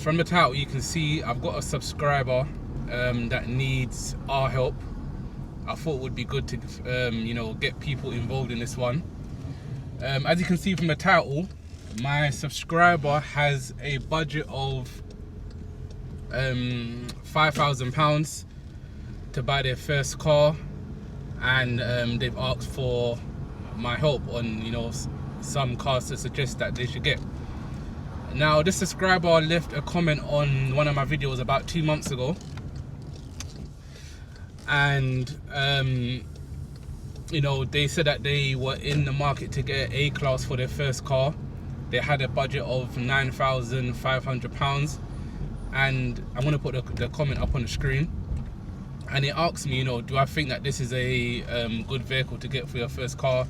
from the title you can see I've got a subscriber that needs our help. I thought it would be good to you know, get people involved in this one. As you can see from the title, my subscriber has a budget of £5,000 to buy their first car, and they've asked for my help on, you know, some cars to suggest that they should get. Now, this subscriber left a comment on one of my videos about 2 months ago, and you know, they said that they were in the market to get an A-Class for their first car. They had a budget of £9,500, and I'm going to put the comment up on the screen. And it asked me, you know, do I think that this is a good vehicle to get for your first car,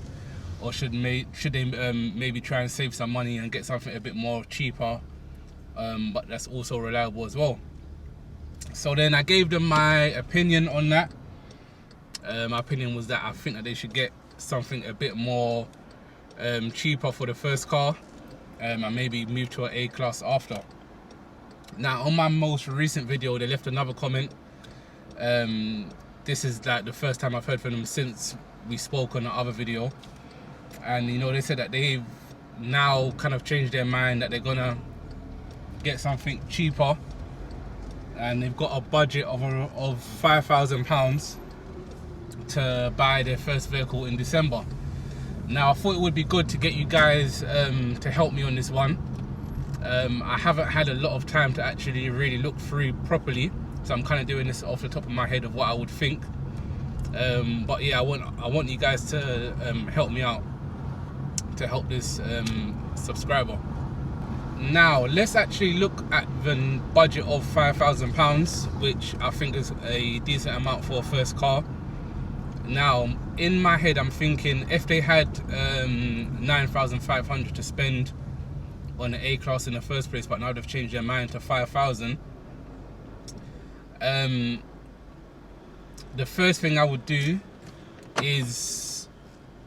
or should they maybe try and save some money and get something a bit more cheaper, but that's also reliable as well. So then I gave them my opinion on that. My opinion was that I think that they should get something a bit more cheaper for the first car, and maybe move to an A-Class after. Now, on my most recent video, they left another comment. This is like the first time I've heard from them since we spoke on the other video, and you know, they said that they've now kind of changed their mind, that they're gonna get something cheaper, and they've got a budget of £5,000 to buy their first vehicle in December. Now, I thought it would be good to get you guys to help me on this one. I haven't had a lot of time to actually really look through properly, so I'm kind of doing this off the top of my head of what I would think. But yeah, I want you guys to help me out, to help this subscriber. Now, let's actually look at the budget of £5,000, which I think is a decent amount for a first car. Now, in my head, I'm thinking if they had £9,500 to spend on an A-Class in the first place, but now they've changed their mind to £5,000, the first thing I would do is,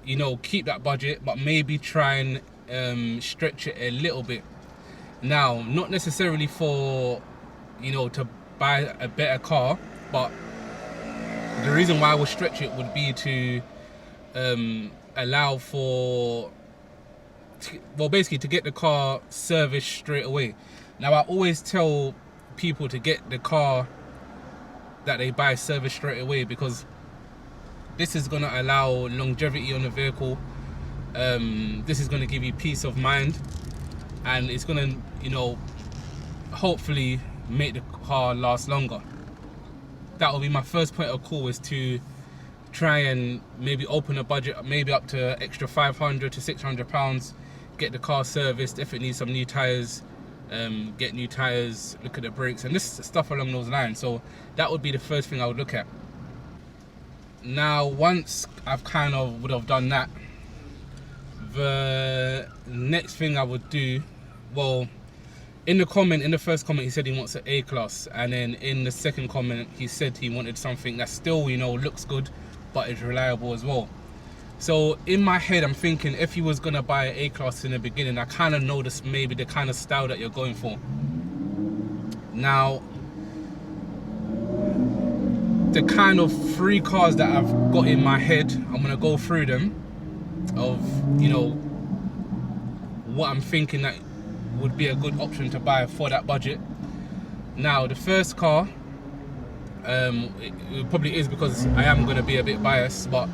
you know, keep that budget, but maybe try and stretch it a little bit. Now, not necessarily for, you know, to buy a better car, but the reason why I would stretch it would be to allow for, well, basically to get the car serviced straight away. Now, I always tell people to get the car that they buy serviced straight away, because this is going to allow longevity on the vehicle. This is going to give you peace of mind, and it's going to, you know, hopefully make the car last longer. That will be my first point of call, is to try and maybe open a budget, maybe up to extra £500 to £600, get the car serviced. If it needs some new tyres, get new tyres, look at the brakes, and this stuff along those lines. So that would be the first thing I would look at. Now, once I've kind of would have done that, the next thing I would do, well, in the first comment he said he wants an A-Class, and then in the second comment he said he wanted something that still, you know, looks good but is reliable as well. So in my head, I'm thinking if he was gonna buy an A-Class in the beginning, I kind of noticed maybe the kind of style that you're going for. Now, the kind of 3 cars that I've got in my head, I'm gonna go through them, of, you know, what I'm thinking that would be a good option to buy for that budget. Now, the first car, it probably is because I am going to be a bit biased, but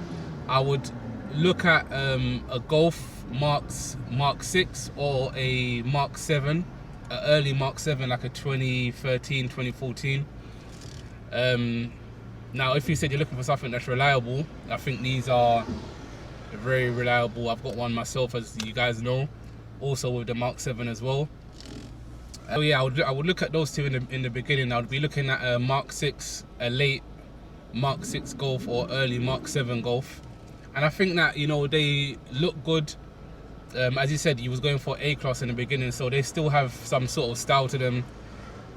I would look at a Golf Mark 6 or a Mark 7, an early Mark 7, like a 2013, 2014. Now, if you said you're looking for something that's reliable, I think these are very reliable. I've got one myself, as you guys know, also with the Mark 7 as well. So yeah, I would look at those two in the beginning. I would be looking at a Mark 6, a late Mark 6 Golf or early Mark 7 Golf. And I think that, you know, they look good. As you said, you was going for A-Class in the beginning, so they still have some sort of style to them,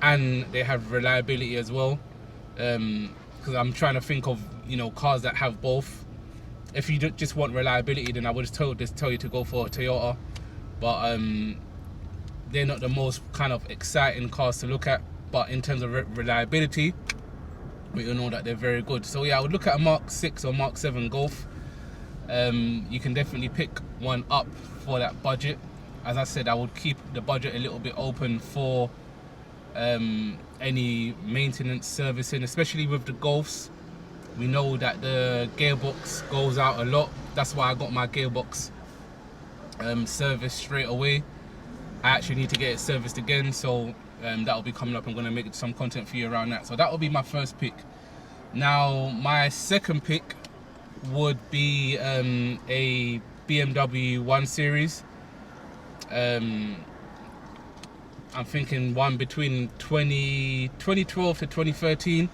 and they have reliability as well. Because I'm trying to think of, you know, cars that have both. If you just want reliability, then I would just tell you to go for a Toyota. But they're not the most kind of exciting cars to look at, but in terms of reliability, we all know that they're very good. So yeah, I would look at a Mark 6 or Mark 7 Golf. You can definitely pick one up for that budget. As I said, I would keep the budget a little bit open for any maintenance servicing, especially with the Golfs. We know that the gearbox goes out a lot. That's why I got my gearbox serviced straight away. I actually need to get it serviced again, so that will be coming up. I'm going to make some content for you around that. So that will be my first pick. Now my second pick would be a BMW 1 Series. I'm thinking one between 2012 to 2013.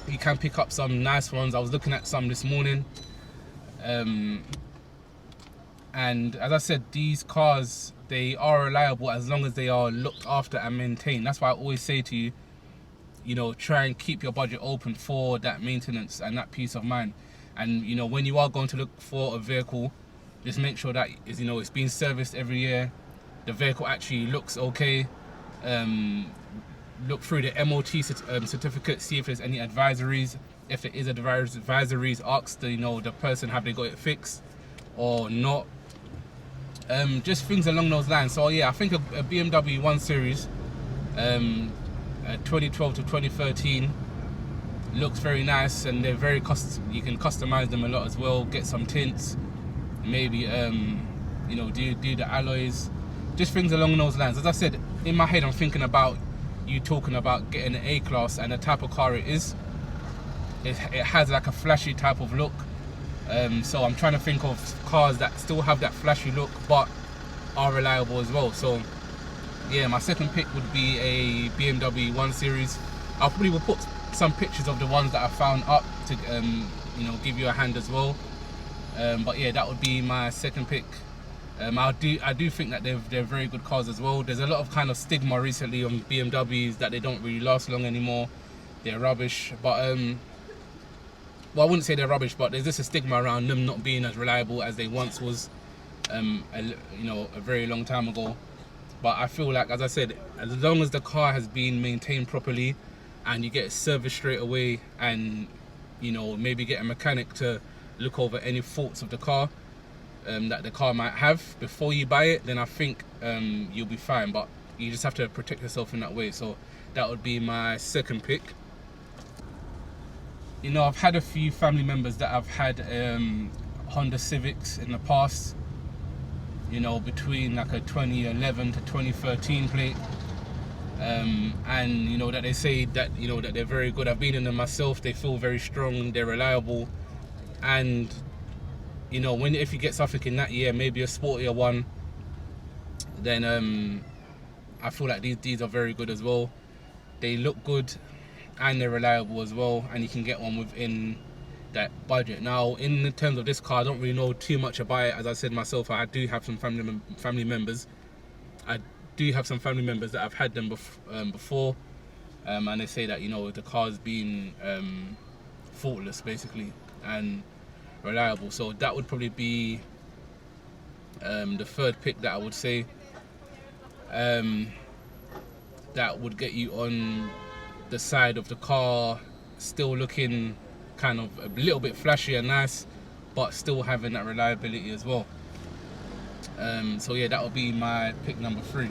You can pick up some nice ones. I was looking at some this morning. And as I said, these cars, they are reliable as long as they are looked after and maintained. That's why I always say to you, you know, try and keep your budget open for that maintenance and that peace of mind. And you know, when you are going to look for a vehicle, just make sure that is, you know, it's being serviced every year. The vehicle actually looks okay. Look through the MOT certificate, see if there's any advisories. If there is advisories, ask the, you know, the person, have they got it fixed or not. Just things along those lines. So yeah, I think a BMW 1 Series 2012 to 2013 looks very nice, and they're very you can customize them a lot as well. Get some tints, maybe you know, do the alloys, just things along those lines. As I said, in my head I'm thinking about you talking about getting an A-Class, and the type of car it is, it has like a flashy type of look. So I'm trying to think of cars that still have that flashy look but are reliable as well. So yeah, my second pick would be a BMW 1 Series. I probably will put some pictures of the ones that I found up to you know, give you a hand as well. But yeah, that would be my second pick. I do think that they're very good cars as well. There's a lot of kind of stigma recently on BMWs that they don't really last long anymore. They're rubbish, but well, I wouldn't say they're rubbish, but there's just a stigma around them not being as reliable as they once was, you know, a very long time ago. But I feel like, as I said, as long as the car has been maintained properly and you get it serviced straight away, and you know, maybe get a mechanic to look over any faults of the car that the car might have before you buy it, then I think you'll be fine. But you just have to protect yourself in that way. So that would be my second pick. You know, I've had a few family members that have had Honda Civics in the past, you know, between like a 2011 to 2013 plate, and you know, that they say that, you know, that they're very good. I've been in them myself. They feel very strong, they're reliable, and you know, if you get something in that year, maybe a sportier one, then I feel like these are very good as well. They look good and they're reliable as well, and you can get one within that budget. Now, in terms of this car, I don't really know too much about it. As I said myself, I do have some family members. I do have some family members that have had them before, and they say that, you know, the car's been faultless basically and reliable. So that would probably be the third pick that I would say. That would get you on the side of the car, still looking kind of a little bit flashy and nice, but still having that reliability as well. So yeah, that would be my pick number 3.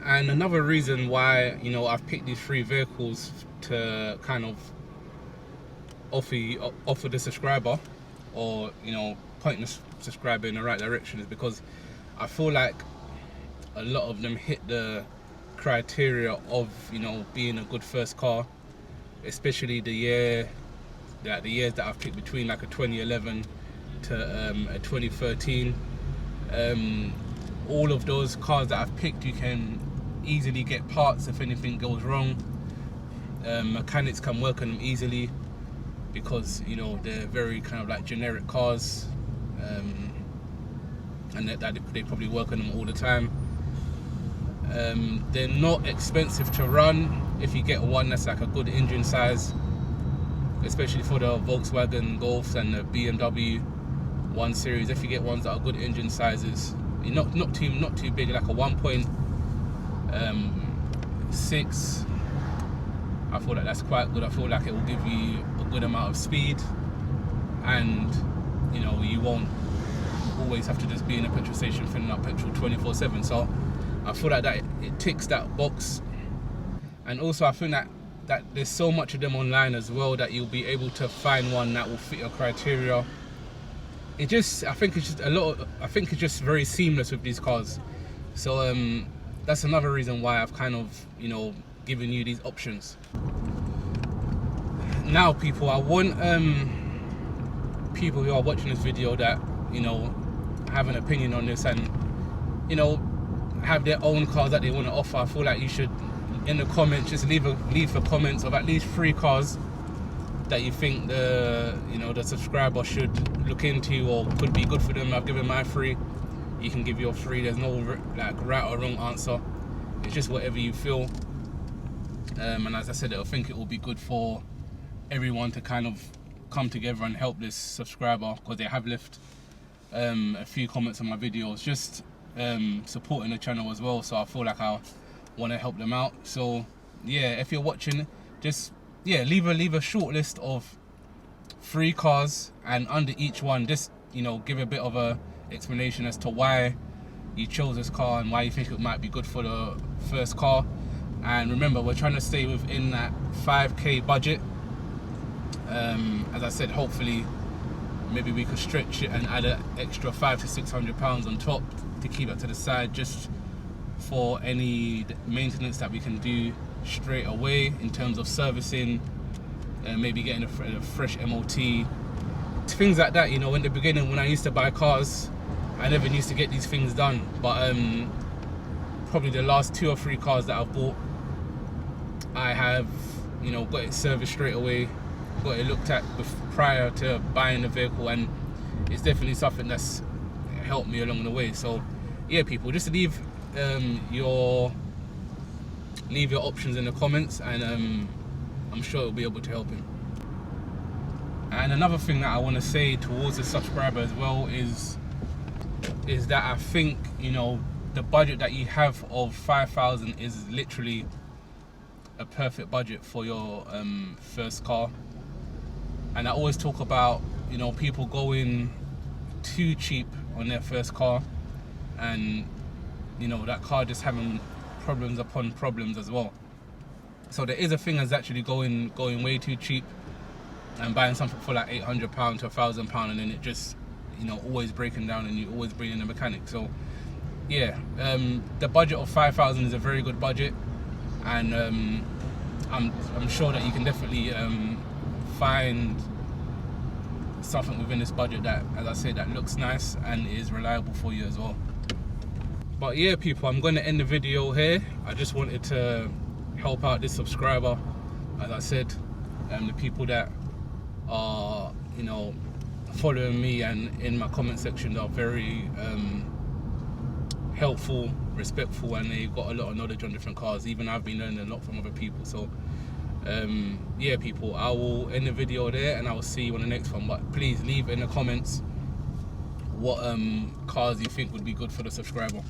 And another reason why, you know, I've picked these 3 vehicles to kind of offer the subscriber, or you know, point the subscriber in the right direction, is because I feel like a lot of them hit the criteria of, you know, being a good first car, especially the years that I've picked between like a 2011 to a 2013. All of those cars that I've picked, you can easily get parts if anything goes wrong. Mechanics can work on them easily because, you know, they're very kind of like generic cars, and that they probably work on them all the time. They're not expensive to run if you get one that's like a good engine size, especially for the Volkswagen Golfs and the BMW 1 Series. If you get ones that are good engine sizes, not too big, like a 1.6. I feel like that's quite good. I feel like it will give you a good amount of speed, and you know, you won't always have to just be in a petrol station filling up petrol 24/7. So I feel like that it ticks that box. And also I think that there's so much of them online as well that you'll be able to find one that will fit your criteria. I think it's just very seamless with these cars. So that's another reason why I've kind of, you know, given you these options. Now people, I want people who are watching this video that, you know, have an opinion on this and, you know, have their own cars that they want to offer. I feel like you should, in the comments, just leave the comments of at least 3 cars that you think the subscriber should look into or could be good for them. I've given my 3. You can give your 3. There's no like right or wrong answer. It's just whatever you feel. And as I said, I think it will be good for everyone to kind of come together and help this subscriber, because they have left a few comments on my videos, just supporting the channel as well. So I feel like I want to help them out. So yeah, if you're watching, just leave a short list of 3 cars, and under each one, just, you know, give a bit of a explanation as to why you chose this car and why you think it might be good for the first car. And remember, we're trying to stay within that 5k budget. As I said, hopefully maybe we could stretch it and add an extra £500 to £600 on top to keep it to the side, just for any maintenance that we can do straight away in terms of servicing, maybe getting a fresh MOT, things like that. You know, in the beginning when I used to buy cars, I never used to get these things done, but probably the last 2 or 3 cars that I've bought, I have, you know, got it serviced straight away, got it looked at prior to buying the vehicle, and it's definitely something that's helped me along the way. So yeah, people, just leave your options in the comments, and I'm sure it'll be able to help him. And another thing that I want to say towards the subscriber as well is that I think, you know, the budget that you have of 5,000 is literally a perfect budget for your first car. And I always talk about, you know, people going too cheap on their first car, and, you know, that car just having problems upon problems as well. So there is a thing as actually going way too cheap and buying something for like £800 to £1,000, and then it just, you know, always breaking down and you always bring in a mechanic. So yeah, the budget of 5,000 is a very good budget, and I'm sure that you can definitely find something within this budget that, as I said, that looks nice and is reliable for you as well. But yeah, people, I'm going to end the video here. I just wanted to help out this subscriber. As I said, the people that are, you know, following me and in my comment section are very helpful, respectful, and they've got a lot of knowledge on different cars. Even I've been learning a lot from other people. So yeah, people, I will end the video there, and I will see you on the next one. But please leave in the comments what cars you think would be good for the subscriber.